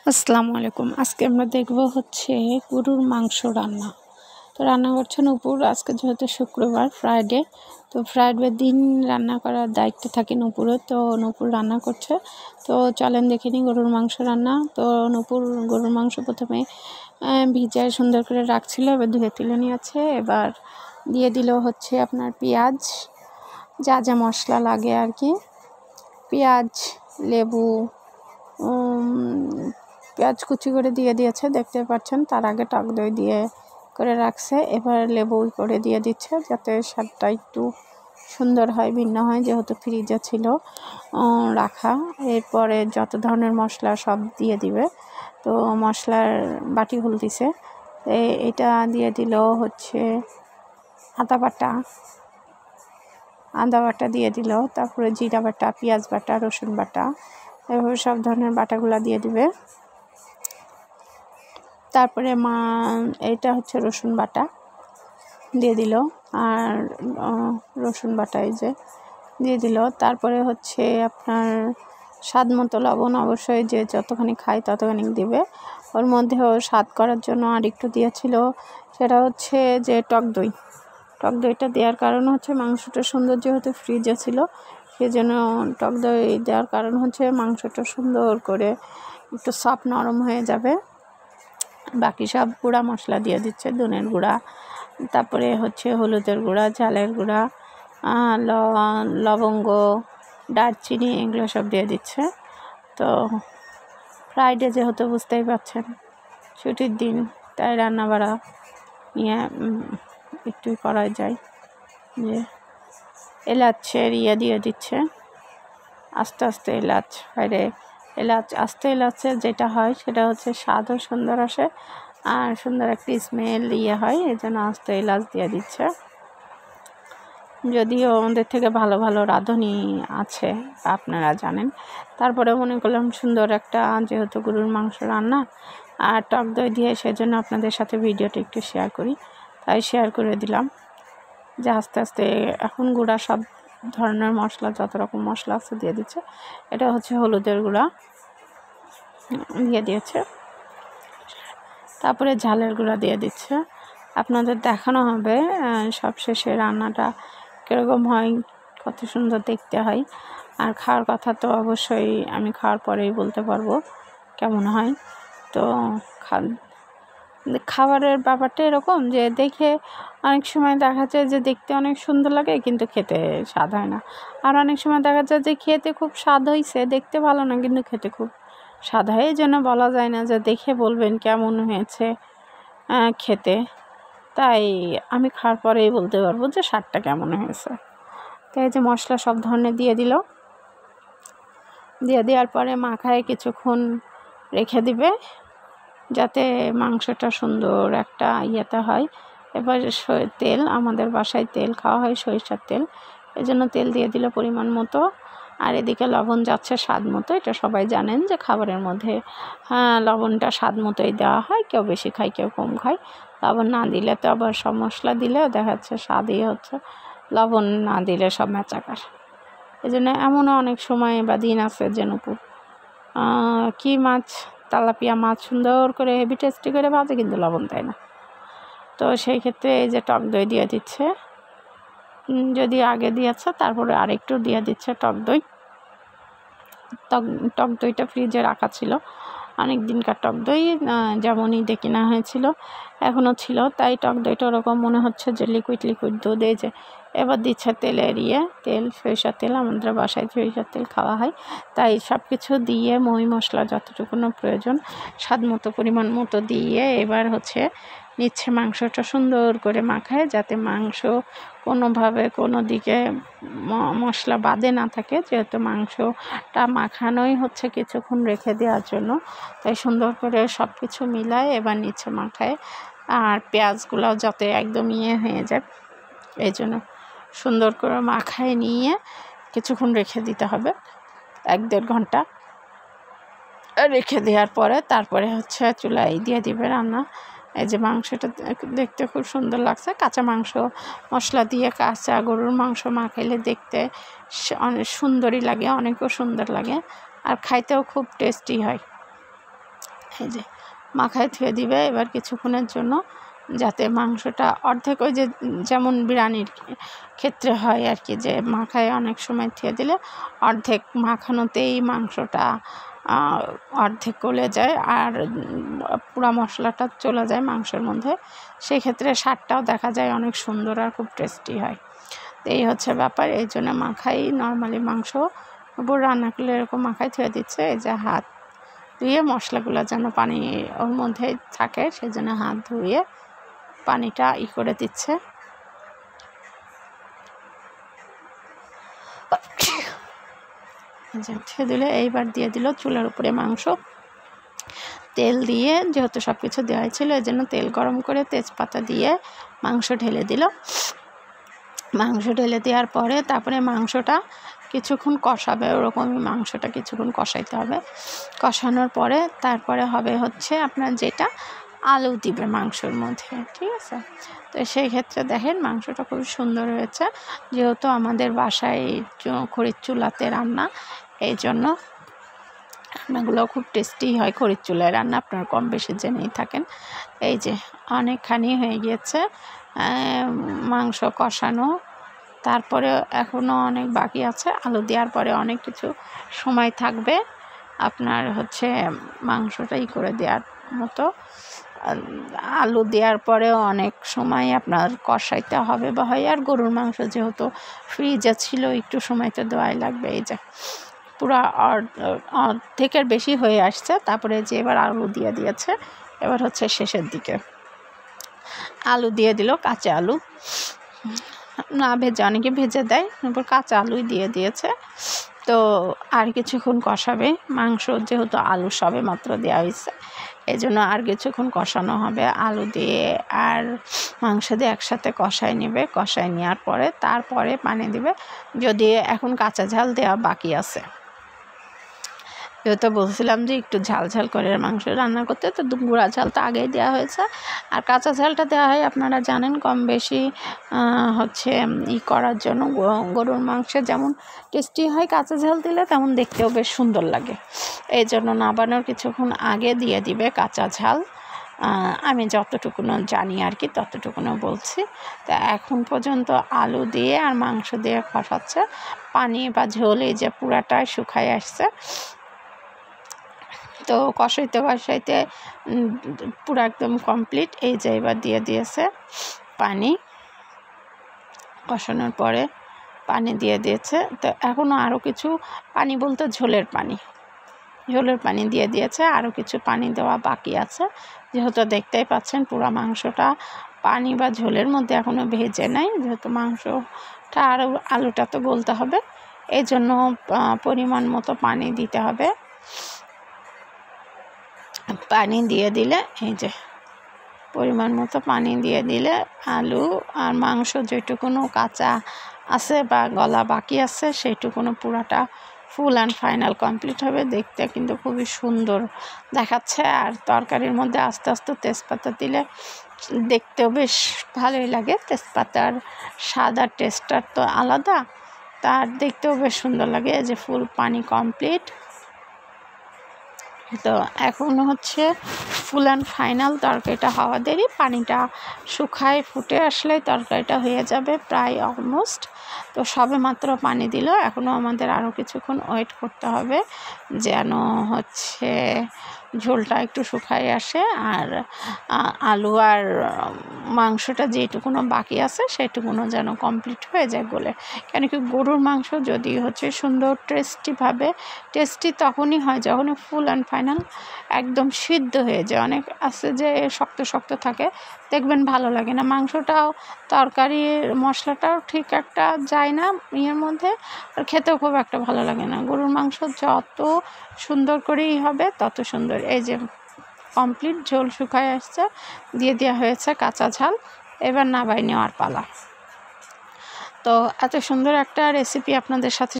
আসসালামু আলাইকুম। আজকে আমরা দেখব হচ্ছে গরুর মাংস রান্না। তো রান্না করছেন নূপুর। আজকে যেহেতু শুক্রবার ফ্রাইডে, তো ফ্রাইডে দিন রান্না করার দায়িত্ব থাকে নূপুরের। তো নূপুর রান্না করছে। তো চলেন দেখে নিই গরুর মাংস রান্না। তো নূপুর গরুর মাংস প্রথমে ভিজায় সুন্দর করে রাখছিল, এবার ধুয়ে তুলে নিয়েছে। এবার দিয়ে দিল হচ্ছে আপনার পেঁয়াজ, যা যা মশলা লাগে আর কি, পেঁয়াজ, লেবু, পেঁয়াজ কুচি করে দিয়ে দিয়েছে, দেখতে পাচ্ছেন। তার আগে টক দই দিয়ে করে রাখছে, এবার লেবু করে দিয়ে দিচ্ছে যাতে স্বাদটা একটু সুন্দর হয়, ভিন্ন হয়, যেহেতু ফ্রিজে ছিল রাখা। এরপরে যত ধরনের মশলা সব দিয়ে দিবে। তো মশলার বাটি খুলতিছে, এটা দিয়ে দিল হচ্ছে আদা বাটা দিয়ে দিল, তারপরে জিরা বাটা, পেঁয়াজ বাটা, রসুন বাটা, এভাবে সব ধরনের বাটাগুলো দিয়ে দিবে। তারপরে এইটা হচ্ছে রসুন বাটা দিয়ে দিল, আর রসুন বাটা এই যে দিয়ে দিল। তারপরে হচ্ছে আপনার স্বাদ মতো লবণ, অবশ্যই যে যতখানি খায় ততখানি দিবে। ওর মধ্যেও স্বাদ করার জন্য আর একটু দিয়েছিল, সেটা হচ্ছে যে টক দইটা দেওয়ার কারণ হচ্ছে মাংসটা সুন্দর, যেহেতু ফ্রিজে ছিল সেজন্য টক দই দেওয়ার কারণ হচ্ছে মাংসটা সুন্দর করে একটু সফট নরম হয়ে যাবে। বাকি সব গুঁড়া মশলা দিয়ে দিচ্ছে, ধনের গুঁড়া, তারপরে হচ্ছে হলুদের গুঁড়া, ঝালের গুঁড়া, লবঙ্গ, দারচিনি, এগুলো সব দিয়ে দিচ্ছে। তো ফ্রাইডে যেহেতু বুঝতেই পারছেন ছুটির দিন, তাই রান্নাবাড়া নিয়ে একটু করা যায়। যে এলাচের দিয়ে দিচ্ছে আস্তে আস্তে, এলাচের যেটা হয় সেটা হচ্ছে স্বাদও সুন্দর আসে আর সুন্দর একটি স্মেল হয়, এই জন্য আস্তে এলাচ দিয়ে দিচ্ছে। যদিও আমাদের থেকে ভালো ভালো রাঁধুনি আছে, আপনারা জানেন, তারপরে মনে করলাম সুন্দর একটা, যেহেতু গরুর মাংস রান্না আর টক দই দিয়ে, সেজন্য আপনাদের সাথে ভিডিওটা একটু শেয়ার করি, তাই শেয়ার করে দিলাম। যে আস্তে আস্তে এখন গুঁড়া সব ধরনের মশলা, যত রকম মশলা আছে দিয়ে দিচ্ছে। এটা হচ্ছে হলুদের গুঁড়া দিয়ে দিয়েছে, তারপরে ঝালের গুঁড়া দিয়ে দিচ্ছে। আপনাদের দেখানো হবে সবশেষে রান্নাটা কীরকম হয়, কত সুন্দর দেখতে হয়। আর খাওয়ার কথা তো অবশ্যই আমি খাওয়ার পরেই বলতে পারবো কেমন হয়। তো খাবারের ব্যাপারটা এরকম যে দেখে অনেক সময় দেখা যায় যে দেখতে অনেক সুন্দর লাগে কিন্তু খেতে স্বাদ হয় না, আর অনেক সময় দেখা যায় যে খেতে খুব স্বাদ হয়েছে, দেখতে ভালো না কিন্তু খেতে খুব স্বাদ হয়। এই জন্য বলা যায় না যে দেখে বলবেন কেমন হয়েছে খেতে, তাই আমি খাওয়ার পরেই বলতে পারবো যে স্বাদটা কেমন হয়েছে। তাই যে মশলা সব ধরনের দিয়ে দিল, দিয়ে দেওয়ার পরে মাখায় কিছুক্ষণ রেখে দিবে যাতে মাংসটা সুন্দর একটা ইয়েতে হয়। এবার তেল, আমাদের বাসায় তেল খাওয়া হয়, সরিষার তেল, এই জন্য তেল দিয়ে দিল পরিমাণ মতো। আর এদিকে লবণ যাচ্ছে স্বাদ মতো। এটা সবাই জানেন যে খাবারের মধ্যে লবণটা স্বাদ মতোই দেওয়া হয়, কেউ বেশি খায় কেউ কম খায়। লবণ না দিলে তো আবার সব মশলা দিলে দেখা যাচ্ছে স্বাদই হচ্ছে, লবণ না দিলে সব মেচাকার। এই জন্য এমনও অনেক সময় বা দিন আছে যে নূপুর কী মাছ, তেলাপিয়া মাছ সুন্দর করে হেভি টেস্টি করে ভাজে কিন্তু লবণ দেয় না। তো সেই ক্ষেত্রে এই যে টক দই দিয়ে দিচ্ছে, যদি আগে দিয়েছে তারপরে আরেকটু দিয়ে দিচ্ছে টক দইটা ফ্রিজে রাখা ছিল অনেক দিনকার টক দই, যেমনই ডেকে নেওয়া হয়েছিল এখনও ছিল, তাই টক দইটা ওরকম মনে হচ্ছে যে লিকুইড দুধ। এই যে এবার দিচ্ছে তেল, সরিষার তেল, আমাদের বাসায় সরিষার তেল খাওয়া হয়, তাই সব কিছু দিয়ে মহি মশলা যতটুকুনো প্রয়োজন স্বাদ মতো পরিমাণ মতো দিয়ে এবার হচ্ছে নিচ্ছে মাংসটা সুন্দর করে মাখায়, যাতে মাংস কোনোভাবে কোনো দিকে মশলা বাদে না থাকে, যেহেতু মাংসটা মাখানোই হচ্ছে কিছুক্ষণ রেখে দেওয়ার জন্য, তাই সুন্দর করে সব কিছু মিলায় এবার নিচ্ছে মাখায়। আর পেঁয়াজগুলোও যাতে একদম হয়ে যায়, এই জন্য সুন্দর করে মাখায় নিয়ে কিছুক্ষণ রেখে দিতে হবে, 1-1.5 ঘন্টা রেখে দেওয়ার পরে তারপরে হচ্ছে চুলায় দিয়ে দিবে রান্না। এই যে মাংসটা দেখতে খুব সুন্দর লাগছে, কাঁচা মাংস মশলা দিয়ে কাঁচা গরুর মাংস মাখাইলে দেখতে অনেক সুন্দরই লাগে, অনেকও সুন্দর লাগে, আর খাইতেও খুব টেস্টি হয়। এই যে মাখায় থুয়ে দিবে এবার কিছুক্ষণের জন্য, যাতে মাংসটা অর্ধেক ওই যে যেমন বিরিয়ানির ক্ষেত্রে হয় আর কি, যে মাখায় অনেক সময় থুয়ে দিলে অর্ধেক মাখানোতেই মাংসটা অর্ধেক গলে যায় আর পুরা মশলাটা চলে যায় মাংসের মধ্যে, সেই ক্ষেত্রে স্বাদটাও দেখা যায় অনেক সুন্দর আর খুব টেস্টি হয়। তো এই হচ্ছে ব্যাপার, এই জন্য মাখাই নর্মালি মাংস উপর রান্না করলে এরকম মাখাই থুয়ে দিচ্ছে। এই যে হাত ধুয়ে মশলাগুলো যেন পানি ওর মধ্যে থাকে, সেই জন্য হাত ধুয়ে পানিটা করে দিচ্ছে। ছেড়ে দিলে এইবার দিয়ে দিল চুলার উপরে মাংস, তেল দিয়ে, যেহেতু সব কিছু দেওয়া ছিল এই জন্য তেল গরম করে তেজপাতা দিয়ে মাংস ঢেলে দিল। মাংস ঢেলে দেওয়ার পরে তারপরে মাংসটা কিছুক্ষণ কষাবে, ওরকমই মাংসটা কিছুক্ষণ কষাইতে হবে। কষানোর পরে তারপরে হবে হচ্ছে আপনার যেটা আলু দিবে মাংসের মধ্যে, ঠিক আছে। তো সেই ক্ষেত্রে দেখেন মাংসটা খুব সুন্দর হয়েছে, যেহেতু আমাদের বাসায় খড়ির চুলাতে রান্না, এই জন্য রান্নাগুলো খুব টেস্টি হয়। খড়ির চুলায় রান্না আপনারা কম বেশি জেনেই থাকেন। এই যে অনেকখানি হয়ে গিয়েছে মাংস কষানো, তারপরে এখনও অনেক বাকি আছে। আলু দেওয়ার পরে অনেক কিছু সময় থাকবে আপনার হচ্ছে মাংসটাই করে দেওয়ার মতো। আলু দেওয়ার পরেও অনেক সময় আপনার কষাইতে হবে বা হয়, আর গরুর মাংস যেহেতু ফ্রিজে ছিল একটু সময় তো দেওয়াই লাগবে। এই যে পুরো অর্ধেকের বেশি হয়ে আসছে, তারপরে যে এবার আলু দিয়ে দিয়েছে, এবার হচ্ছে শেষের দিকে আলু দিয়ে দিল, কাঁচা আলু না ভেজে, অনেকে ভেজে দেয়, তারপর কাঁচা আলুই দিয়ে দিয়েছে। তো আর কিছুক্ষণ কষাবে, মাংস যেহেতু আলু সবে মাত্র দেওয়া হয়েছে এই জন্য আর কিছুক্ষণ কষানো হবে। আলু দিয়ে আর মাংস দিয়ে একসাথে কষাই নেবে, কষাই নেওয়ার পরে তারপরে পানি দিবে, যদি এখন কাঁচা ঝাল দেওয়া বাকি আছে। যেহেতু বলছিলাম যে একটু ঝাল ঝাল করে মাংস রান্না করতে, তো গুঁড়া ঝালটা আগেই দেওয়া হয়েছে, আর কাঁচা ঝালটা দেওয়া হয় আপনারা জানেন কম বেশি হচ্ছে করার জন্য। গরুর মাংসে যেমন টেস্টি হয় কাঁচা ঝাল দিলে, তেমন দেখতেও বেশ সুন্দর লাগে। এই জন্য নাবানোর কিছুক্ষণ আগে দিয়ে দিবে কাঁচা ঝাল। আমি যতটুকুনো জানি আর কি ততটুকুনো বলছি। তা এখন পর্যন্ত আলু দিয়ে আর মাংস দিয়ে কষাচ্ছে, পানি বা ঝোল এই যে পুরাটাই শুকায় আসছে। তো কষাইতে কষাইতে পুরো একদম কমপ্লিট। এই যে এবার দিয়ে দিয়েছে পানি, কষানোর পরে পানি দিয়ে দিয়েছে। তো এখনও আরও কিছু পানি বলতে ঝোলের পানি দিয়ে দিয়েছে, আরও কিছু পানি দেওয়া বাকি আছে। যেহেতু দেখতেই পাচ্ছেন পুরো মাংসটা পানি বা ঝোলের মধ্যে এখনও ভেজে নাই, যেহেতু মাংসটা আরও আলুটা তো গলতে হবে, এই জন্য পরিমাণ মতো পানি দিতে হবে। পানি দিয়ে দিলে এই যে পরিমাণ মতো পানি দিয়ে দিলে আলু আর মাংস যেটুকুনো কাঁচা আছে বা গলা বাকি আছে সেইটুকুনো পুরাটা ফুল অ্যান্ড ফাইনাল কমপ্লিট হবে। দেখতে কিন্তু খুবই সুন্দর দেখাচ্ছে, আর তরকারির মধ্যে আস্তে আস্তে তেজপাতা দিলে দেখতেও বেশ ভালোই লাগে। তেজপাতার সাদা টেস্টটা তো আলাদা, তার দেখতেও বেশ সুন্দর লাগে। এই যে ফুল পানি কমপ্লিট। তো এখন হচ্ছে ফুল অ্যান্ড ফাইনাল তরকারিটা হওয়া দেরি, পানিটা শুকায় ফুটে আসলে তরকারিটা হয়ে যাবে প্রায় অলমোস্ট। তো সবে মাত্র পানি দিল, এখনও আমাদের আরও কিছুক্ষণ ওয়েট করতে হবে যেন হচ্ছে ঝোলটা একটু শুকায় আসে, আর আলু আর মাংসটা যেটুকুনো বাকি আছে সেটুকুনো যেন কমপ্লিট হয়ে যায় গলে। কেন কি গরুর মাংস যদি হচ্ছে সুন্দর টেস্টি তখনই হয় যখন ফুল অ্যান্ড ফাইনাল একদম সিদ্ধ হয়ে যায়। অনেক আছে যে শক্ত শক্ত থাকে, দেখবেন ভালো লাগে না। মাংসটাও তরকারির মশলাটাও ঠিক একটা যায় না ইয়ের মধ্যে, আর খেতেও খুব একটা ভালো লাগে না। গরুর মাংস যত সুন্দর করেই হবে তত সুন্দর। এই যে কমপ্লিট ঝোল শুকায় আসছে, দিয়ে দেওয়া হয়েছে কাঁচা ঝাল, এবার নামাই নেওয়ার পালা। তো এত সুন্দর একটা রেসিপি আপনাদের সাথে